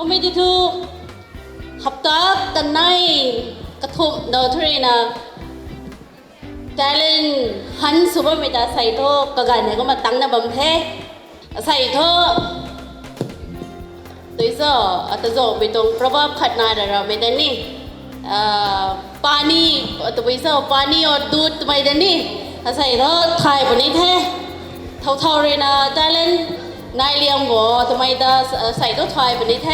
ไม่ได้ทุกหับตากันในกระทุบดาวทรีนะแต่เล่นหันสุภาพไม่ได้ใส่โทกระกันเนี่ยก็มาตั้งนะบัมเทใส่โทตัวเจ้าตัวเจ้าไปตรงประวัติขัดนาดเราไม่ได้นี่ปานีตัวเจ้าปานีอดดูดไม่ได้นี่ใส่โทไทยบนนี้เทเท่าเลยนะแต่เล่นนายเลี้ยงบ่ทำไมได้ใส่โทไทยบนนี้เท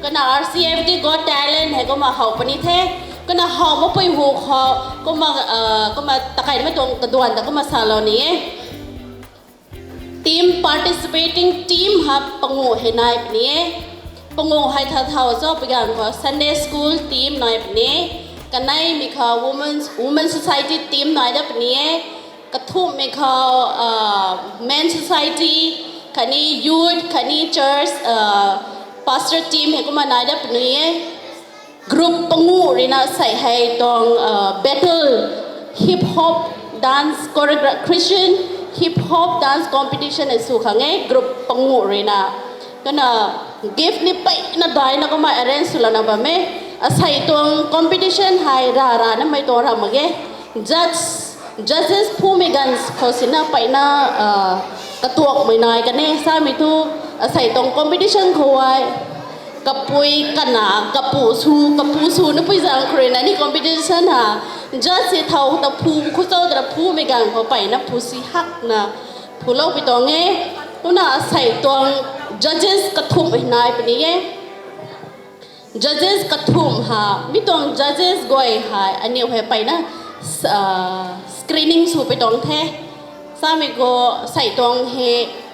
ก็น่า RCFD ก็แต่เล่นให้ก็มาเขาบนนี้เทก็น่าเขาไม่ไปหูเขาก็มาตะไคร้ไม่ตรงกระดวนแต่ก็มาซาลอนี้ team participating team ฮับปังโง่ให้นายแบบนี้ปังโง่ให้เท่าชอบไปกันก็ Sunday school team นายแบบนี้กันในมีเขา women society team นายแบบนี้กระทุ่มมีเขา men society คันนี้ youth คันนี้ church pastor team ให้ก็มานายแบบนี้กรุ๊ปปังโง่เลยนะใส่ให้ตรง battle hip hop dance choreography Christian hip hop dance competition ในสู่ขังไงกรุ๊ปปังงูเลยนะก็น่ะ gift นี่ไปน่ะได้นะก็มา arrange สุดแล้วนะบ่แม่ใส่ตัว competition ให้รานะไม่ตัวรามาเก judges ผู้มีกันเขาสินะไปนะกระตัวไม่นายกันเนี่ยทราบไหมทุกใส่ตรง competition เขาไว้กับปุยกันนะกับปูสูนึกไปจังใครนะนี่ competition ฮะจะเสียเท่าแต่ผู้คุณเจ้าแต่ผู้ไม่กันเขาไปนะผู้สิฮักนะผู้เล่าไปตรงนี้ตัวน่ะใส่ตัว judges กระทุ่มไปนายไปนี้ judges กระทุ่มฮะมีตัว judges ก้อยฮะอันนี้เขาไปนะscreening สู่ไปตรงแท้สามีก็ใส่ตรงเฮ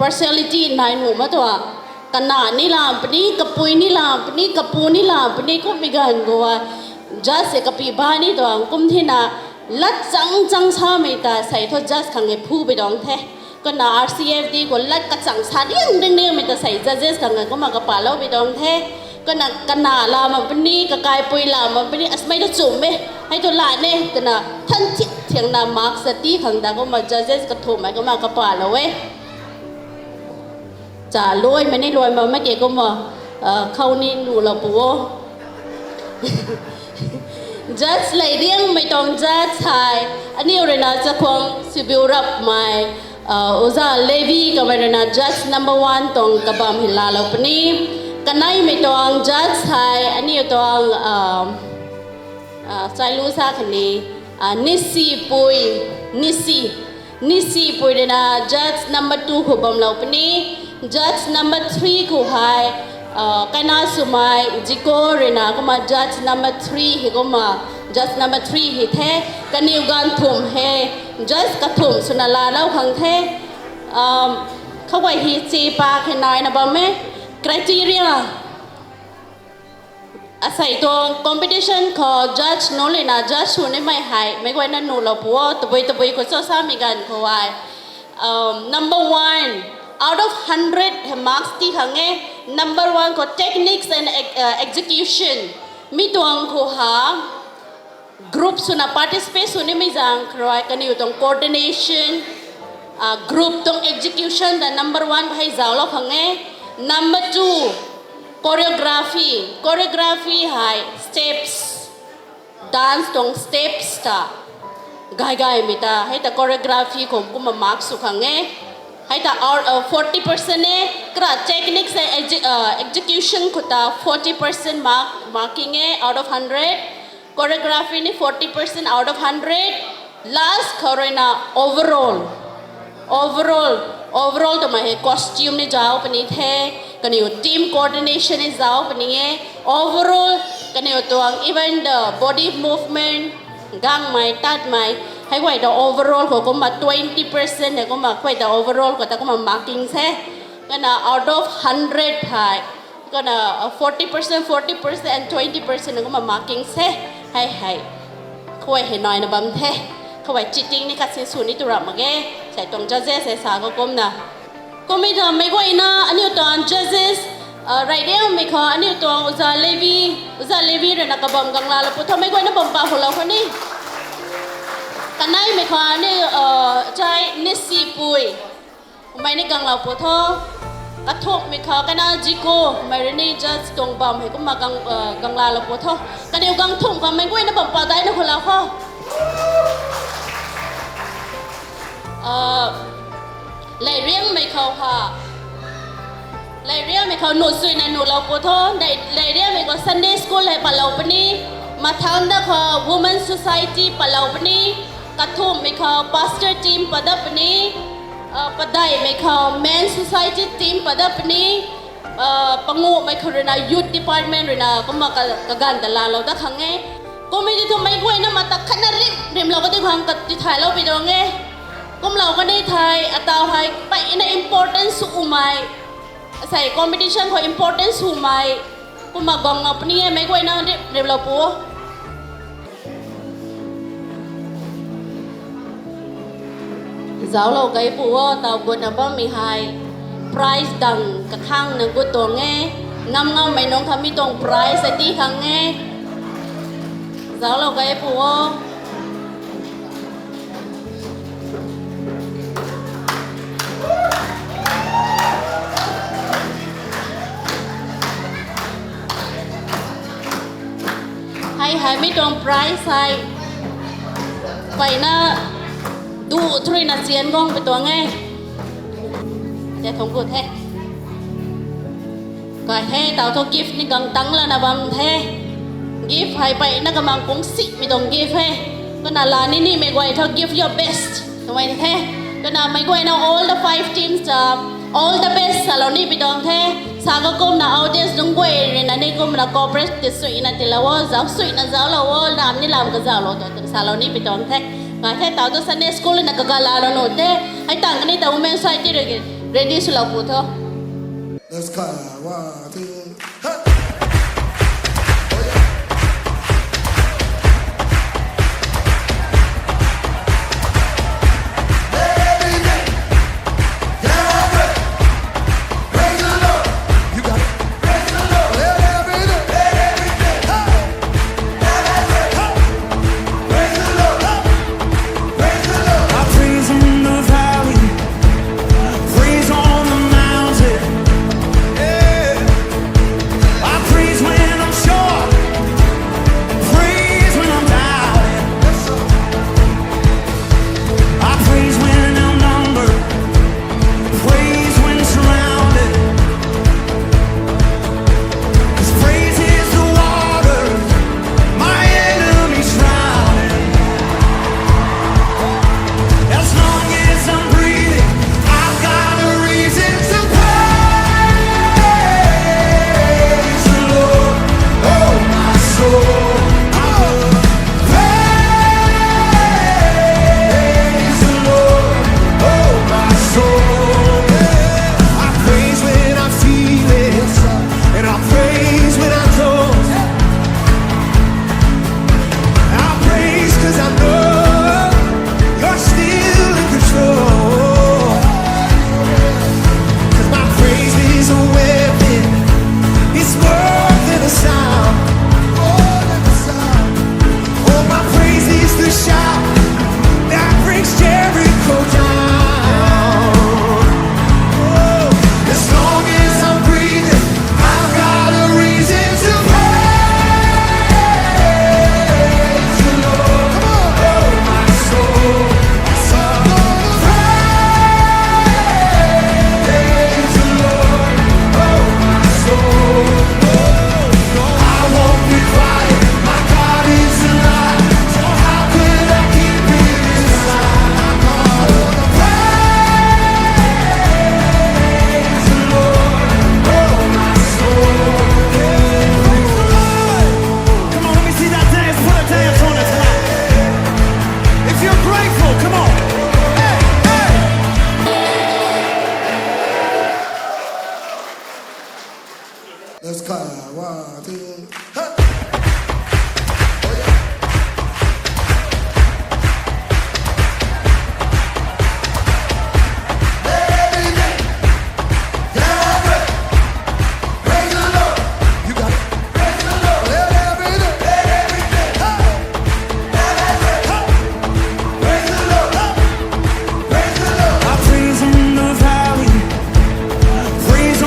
personality นายหนูมาตัวกันนานี่ลามปนี่กระปุยนี่ลามปนี่กระปูนี่ลามปนี่ก็มีกันก็ว่าจัสกับปีบ้านนี่ตัวกุมที่น่ะลัดจังชาไม่ตาใส่ทอจัสขังเงผู้ไปดองแท้ก็น่า RCFD ก็ลัดกระจังชาเรื่องไม่ตาใส่จัสขังเงก็มากระป๋าเล่าไปดองแท้ก็น่ะกันนาลามปนี่กระกายปุยลามปนี่อัศไม่ต้องจุ่มไหมให้ตัวหลานเนี่ยก็น่ะท่านเถียงนามาร์กสตีขังดาก็มาจัสกระทุ่มไหมก็มากระป๋าแล้วเว้ยจะรวยไม่ได้รวยมาไม่เกี่ยวกับมาเขานี่หนูเราปูจัดเลยเรื่องไม่ต้องจัดใช่อันนี้เราน่าจะคงสิบิวรับมาอุตส่าห์เลวีก็ไม่ได้น่าจัด number one ตรงกระบำหินลาเราปนี่กันไหนไม่ต้องจัดใช่อันนี้ต้องใจรู้สักคนนี้นิสีปุยนิสีปุยเดน่าจัด number two ขบำเราปนี่ judge number 3 ko hai kana sumai jiko rena ko ma judge number 3 he ko ma judge number 3 he the kani ugan thum he judge ka thum sunala lau khang the khawai hi chi pa khe nai na ba me criteria asai to competition ko judge no le na judge hu ne mai hai mai kwai na nu lo pu to boi ko so sa mi gan ko wai number 1 out of 100 marks ที่ขังเง number 1 ก็ techniques and execution มีตัวเขาหา group สุนัข participate สุนัขไม่จังใครกันอยู่ตรง coordination group ตรง execution แต่ number 1 ให้จ้าเราขังเง number 2 choreography ให้ steps dance ตรง steps ตาง่ายๆมิตาให้แต่ choreography ของกูมา mark สุขังเงให้แต่ 40% เนี่ยกระ techniques and execution ก็แต่ 40% marking เนี่ย out of 100 choreography นี่ 40% out of 100 last เขาเรียกนะ overall ตัวมาให้ costume นี่จ้าวปนิเทกันอยู่ team coordination นี่จ้าวปนิเงี้ย overall กันอยู่ตัว even the body movement กังไม่ตัดไม่ให้ไว้แต่ overall ก็มา 20% เนี่ยก็มาไว้แต่ overall ก็แต่ก็มา marking ใช่ก็น่ะ out of 100 ให้ก็น่ะ 40% and 20% เนี่ยก็มา marking ใช่ให้เขาไว้ให้น้อยนะบัมเทเขาไว้จิตจริงนี่กัดสินสูนี่ตัวรับมาแกใส่ตรง judges ใส่สาก็ก้มนะก็ไม่ทำไม่ก็อีน่าอันนี้ตัว judgesไรเดียวไม่ขออันนี้ตัวอุตส่าห์เลวีเรื่องนักบัมกังลาแล้วปุ๊บทำไมก็อีน่าบัมปาหัวเราคนนี้กันไหนไม่ขออันนี้ใจนิสีปุยไม่นี่กังลาปุ๊บทอ กระทบมีเขากันนะจิโก้ไม่ได้นี่จะตรงบ่มให้ก็มากังลาเราปวดท้องกันเดียวกังทุ่มกันไม่กุ้ยนะบ่มปลาได้นะคนเราข้อเลยเรียงไม่เขาค่ะเลยเรียงไม่เขาหนูสุยนะหนูเราปวดท้องเลยเรียงไม่เขา Sunday School เลยปะเราปนี่มาทำนะค่ะ Women Society ปะเราปนี่กระทุ่มไม่เขา Pastor Team ปะดับปนี่ปะได้ไม่เขา Men Society Team ปะดับปนี่ปังงูไม่เขาเรียน Youth Department เรียนก็มากระกันแต่ลาเราตะขังไงก็ไม่ได้ทำไม่กุ้ยนะมาตะขันริมเราก็ได้ความกัดที่ถ่ายเราไปดองไงก็เราก็ได้ถ่ายอัตราถ่ายไปใน importance สูงไหมใส่ competition ของ importance สูงไหมก็มาบังเราปนี่ไม่กุ้ยนะริมเราปัวgiáo lâu cái phụ tàu buồn ở bên mình hai price đằng cả thang nâng của tổ nghe ngâm ngâm mấy nông thầm mi tổng price sẽ tí khang nghe giáo lâu cái phụ hay mi tổng price hay vậy na đủ thôi là chiến gong với tôi nghe để thống cụ thế cái thế tao thôi gift ni càng tăng là bằng thế gift hay vậy nó cầm cũng xịn mi đồng gift thế cái là ni mày quay thôi give your best tụi mày thế cái nào mày quay nào all the 5 teams all the best salon ni mi đồng thế sao có công nào audience đúng quay rồi này công là corporate thì suy là thì là giáo suy là giáo là làm như làm cái giáo là từ salon ni mi đồng thế cái thế tao cho Sunday School là cái gala đó nổi thế hãy tặng cái này tao men society rồi ready sula phụ thôi. Let's go. 1, 2, hey. Let's go. 1, 2, hey. Praise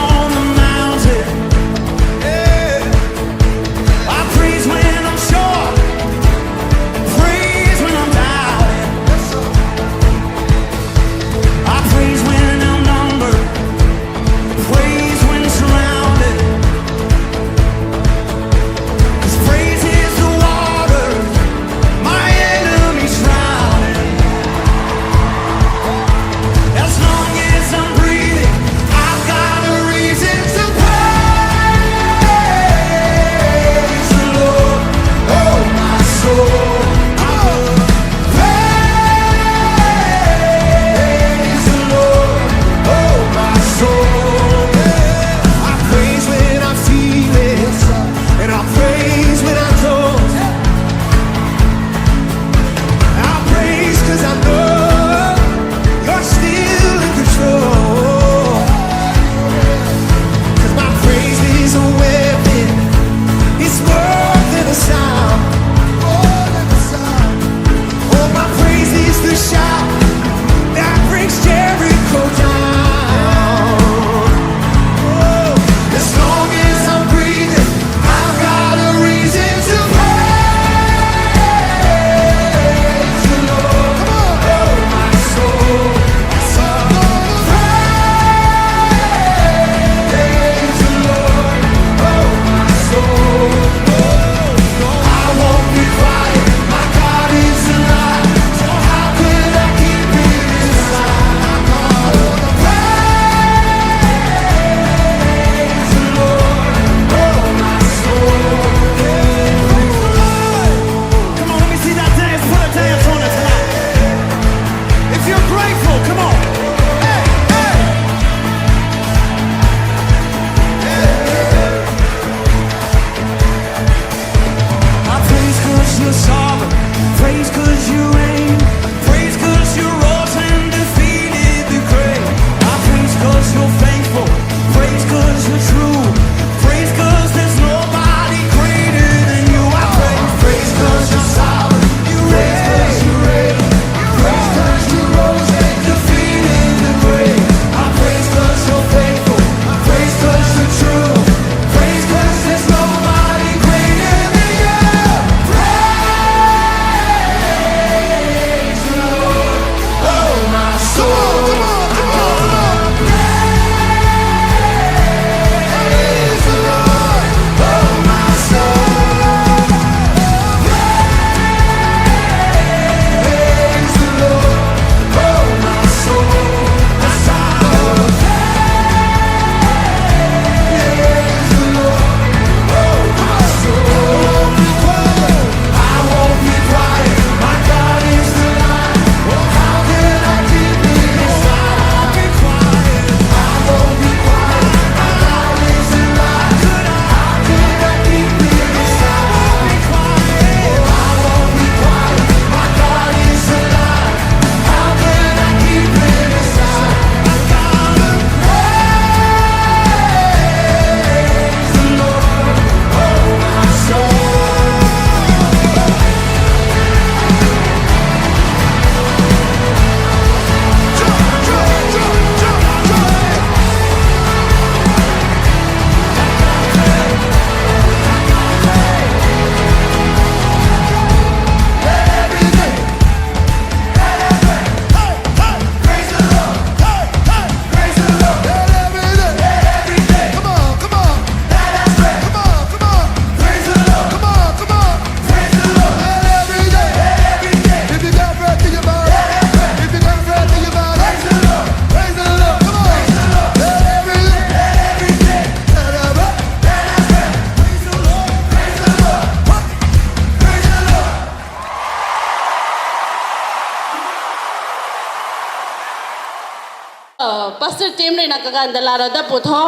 pastor team ni nakaganda laro da puto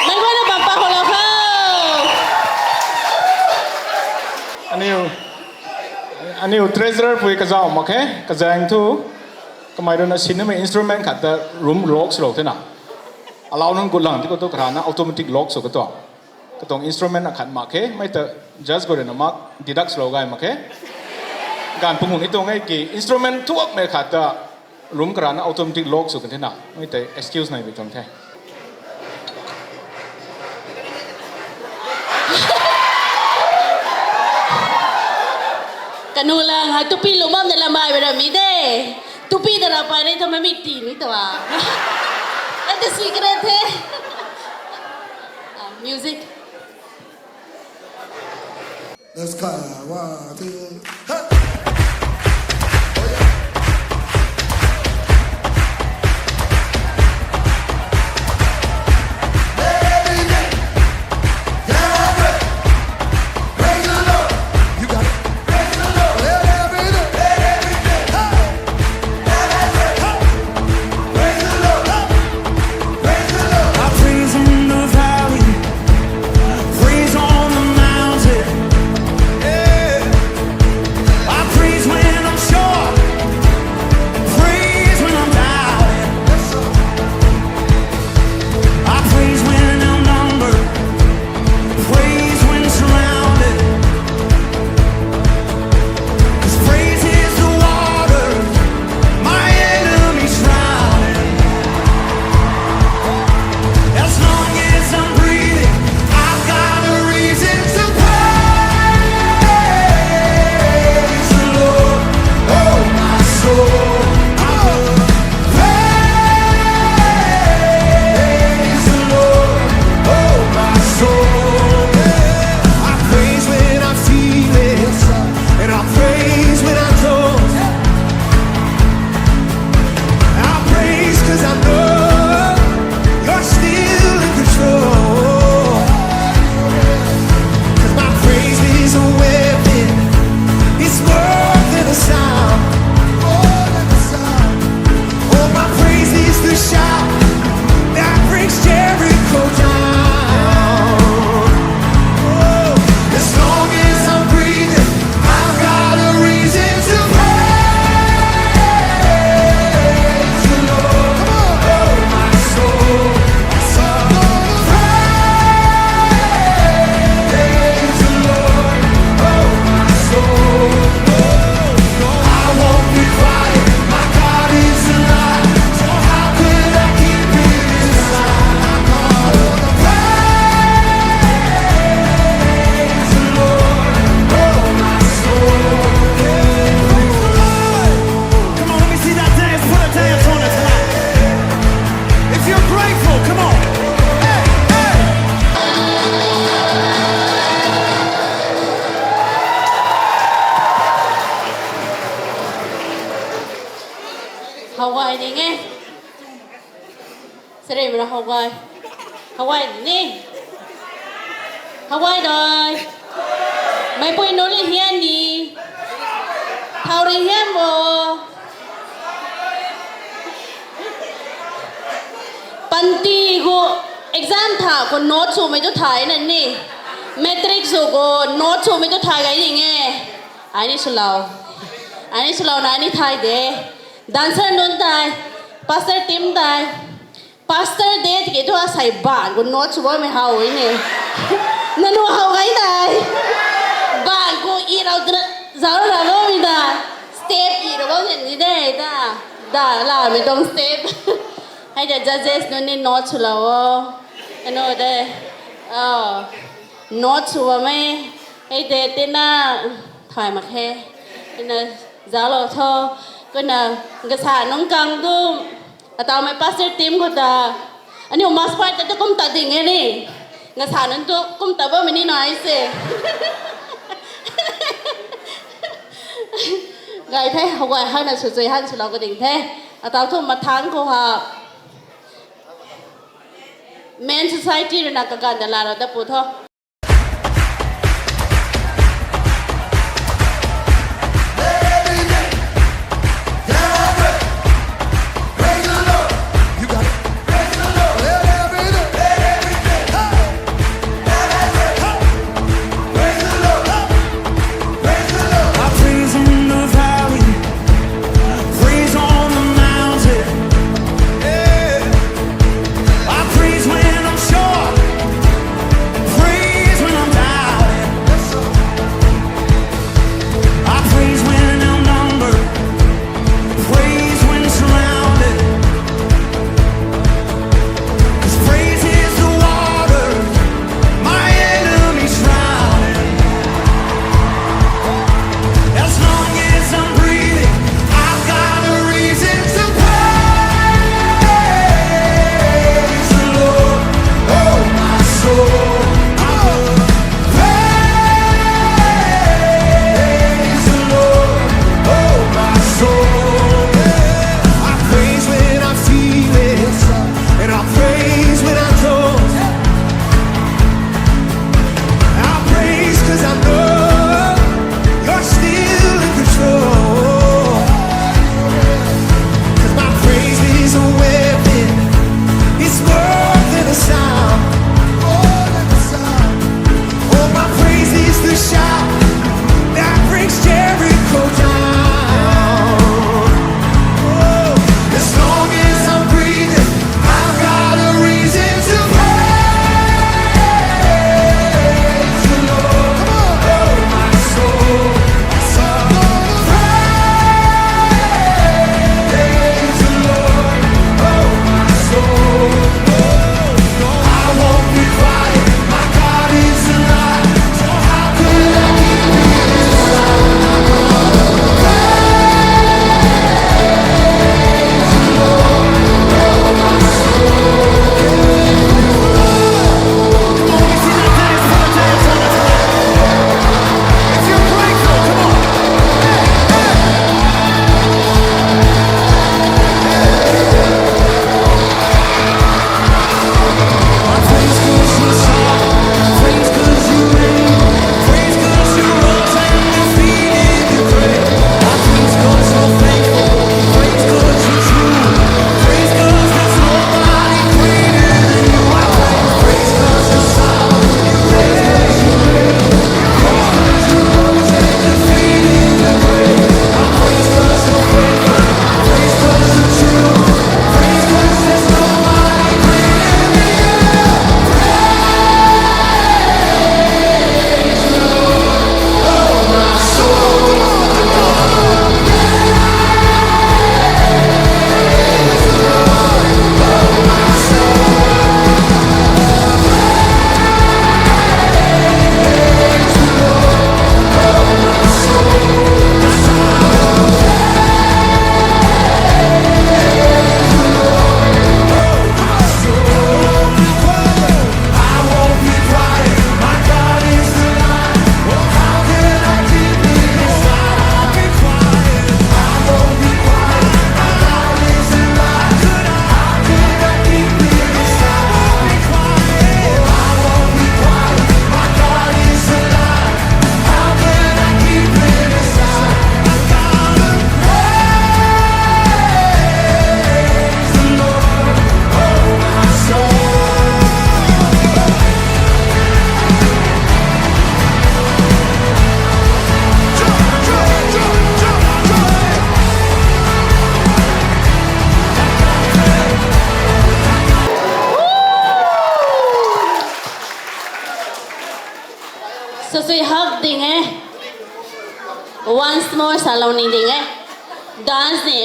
may wala ba pa holo ko Aniu treasurer pui ka zao okay ka jang thu kamai ro na cinema instrument khat da room lock slow te na allow nang gulang ti ko to krana automatic lock so ko to ka tong instrument na khat ma ke mai ta just go na mak deduct slow gai ma ke gan pungung itu ngai ki instrument thuak me khat da room krana automatic lock so ko te na mai ta excuse nai bi tong the kanulang ha tupi lumam na lamay ba mi de tupi dara pa ni to mami ti ni to ah ate secret hai music Let's go. 1, 2, hey. Hawaii đi nghe sẽ đây là Hawaii Hawaii đi Hawaii rồi mấy bữa nó đi hiên đi thao đi hiên vô panti go exam thả có nốt số mấy chỗ thải này nè matrix số có nốt số mấy chỗ thải cái gì nghe ai đi sulaw na ai đi thải de dancer nun tai pastor team tai pastor de cái đó sai bạn con nốt số mấy hao ấy nè nanu hao cái này bạn cô y đâu giáo là đâu mình ta step y đâu bao nhiêu đây ta đã là mình đông step hay là judges nun nên nốt số lao anh nói đây nốt số mấy hay để tên na thoải mái he nên giáo là thôi cái nào cái sản nông căng tu tao mới pastor team của ta anh yêu mas phải ta cũng ta tiếng nghe đi cái sản nông tu cũng ta bao mình nói gì cái thế học bài hay là sự gì hay sự nào cái tiếng thế tao thu một tháng của họ men society rồi nào cái gần là rồi ta phụ thôi sui hug ding once more saloni ding dance ni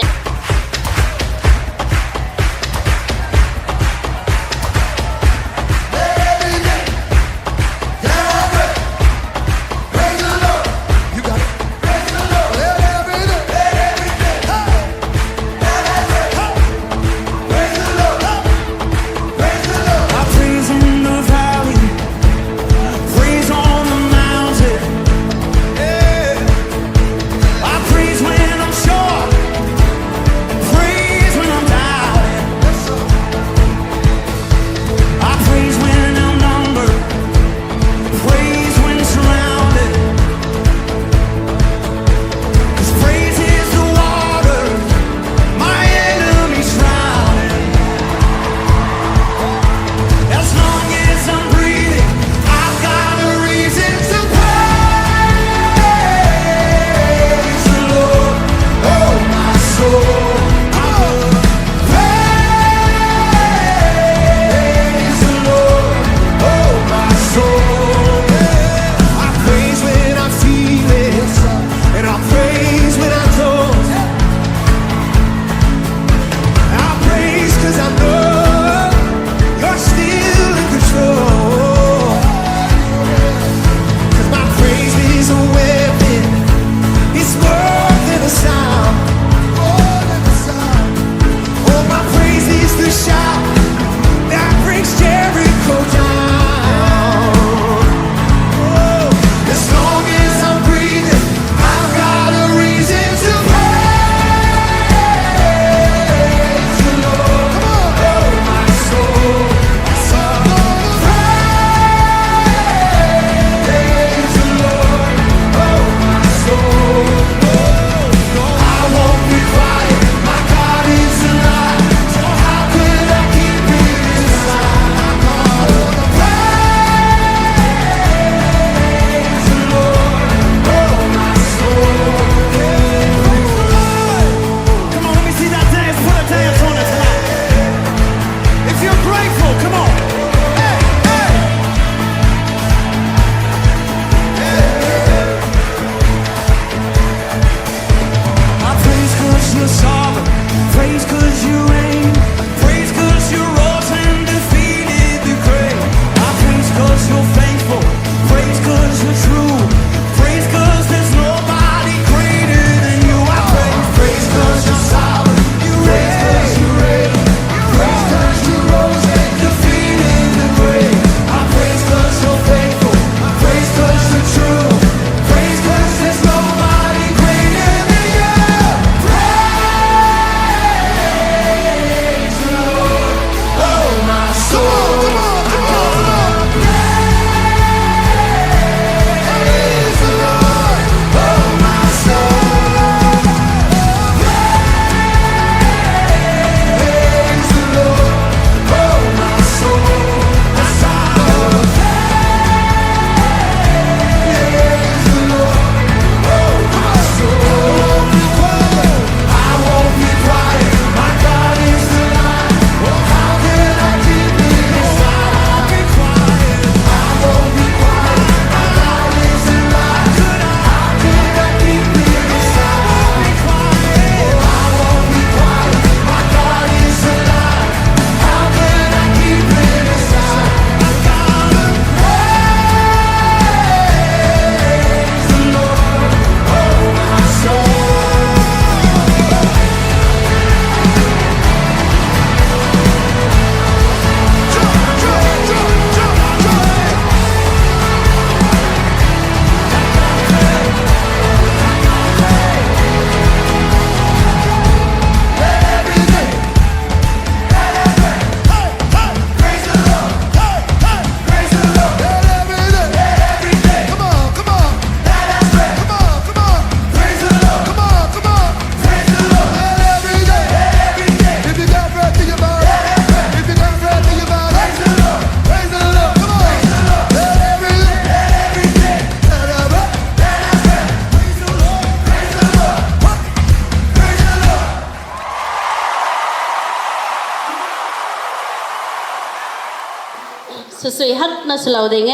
sui hắc na slow ding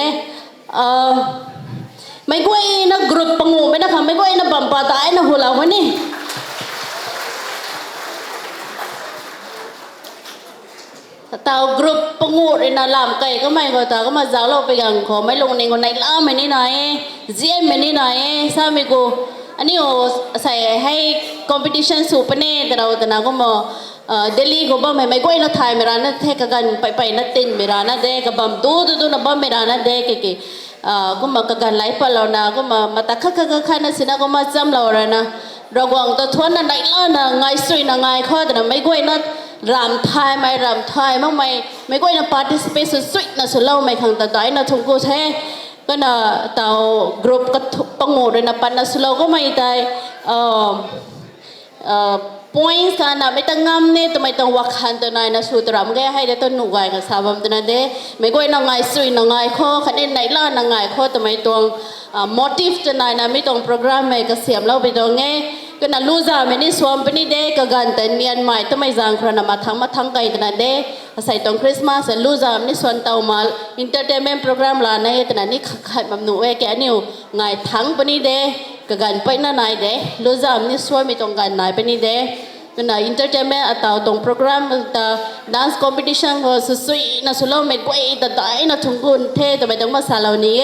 ไม่ก็ไอ้นะกรุ๊ปปังงูไม่นะคะไม่ก็ไอ้นะบัมปาตายนะหัวเราวันนี้ตาวกรุ๊ปปังงูไอ้น่าลามไก่ก็ไม่ก็ตาก็มาจ้าเราไปกันขอไม่ลงในคนไหนล่าไม่นี่ไหนเจียไม่นี่ไหนสามีกูอันนี้โอ้ใส่ให้ competition สูปเนี่ยแต่เราแต่นาก็มาเดลี่ก็บ้าไม่ก็ไอ้น่าไทยเมรานะเทกันไปน่าเต้นเมรานะเด็กกับบัมดูน่าบ้าเมรานะเด็กเก๋ก็มากันไล่ปะเรานะก็มาตะคักนะสินะก็มาจำเราเลยนะเราหวังตัวทวนนั่นไหนล่ะนะไงสวยนะไงข้อแต่ไม่ก็ไอ้น่ารำไทยไม่รำไทยมั่งไม่ก็ไอ้น่า participate สุดนะสุดเล่าไม่ขังแต่ได้นะทุ่งกูเทก็น่ะเต่ากรุ๊ปก็ปังโง่เลยนะปันนะสุดเล่าก็ไม่ได้points กันนะไม่ต้องงามเนี่ยตัวไม่ต้องวักหันตัวไหนนะสุดรำแกให้ได้ตัวหนุ่มไงกับสาวมันตัวนั้นเด้ไม่ก็ไอ้น่าไงสวยน่าไงข้อคะแนนไหนล่ะน่าไงข้อตัวไม่ต้องmotive ตัวไหนนะไม่ต้องโปรแกรมไม่ก็เสียมเล่าไปตัวไงก็น่ารู้จักไม่นี่สวมไปนี่เด็กก็กันแต่เนียนใหม่ตัวไม่จางครานะมาทั้งไกลตัวนั้นเด็กใส่ตรงคริสต์มาสรู้จักไม่นี่ส่วนเตามา entertainment program ลาในตัวนั้นนี่ขัดแบบหนูแกนิวไงทั้งไปนี่เด็กก็กันไปนั่นไหนเด็กรู้จักไม่นี่สวยไม่ต้องกันไหนไปนี่เด็กก็น่า entertainment atau ตรง program แต่ dance competition ก็สุดๆน่าสุดแล้วไม่กว่าแต่ได้น่าทุ่งกุนเท่แต่ไม่ต้องมาสาเหล่านี้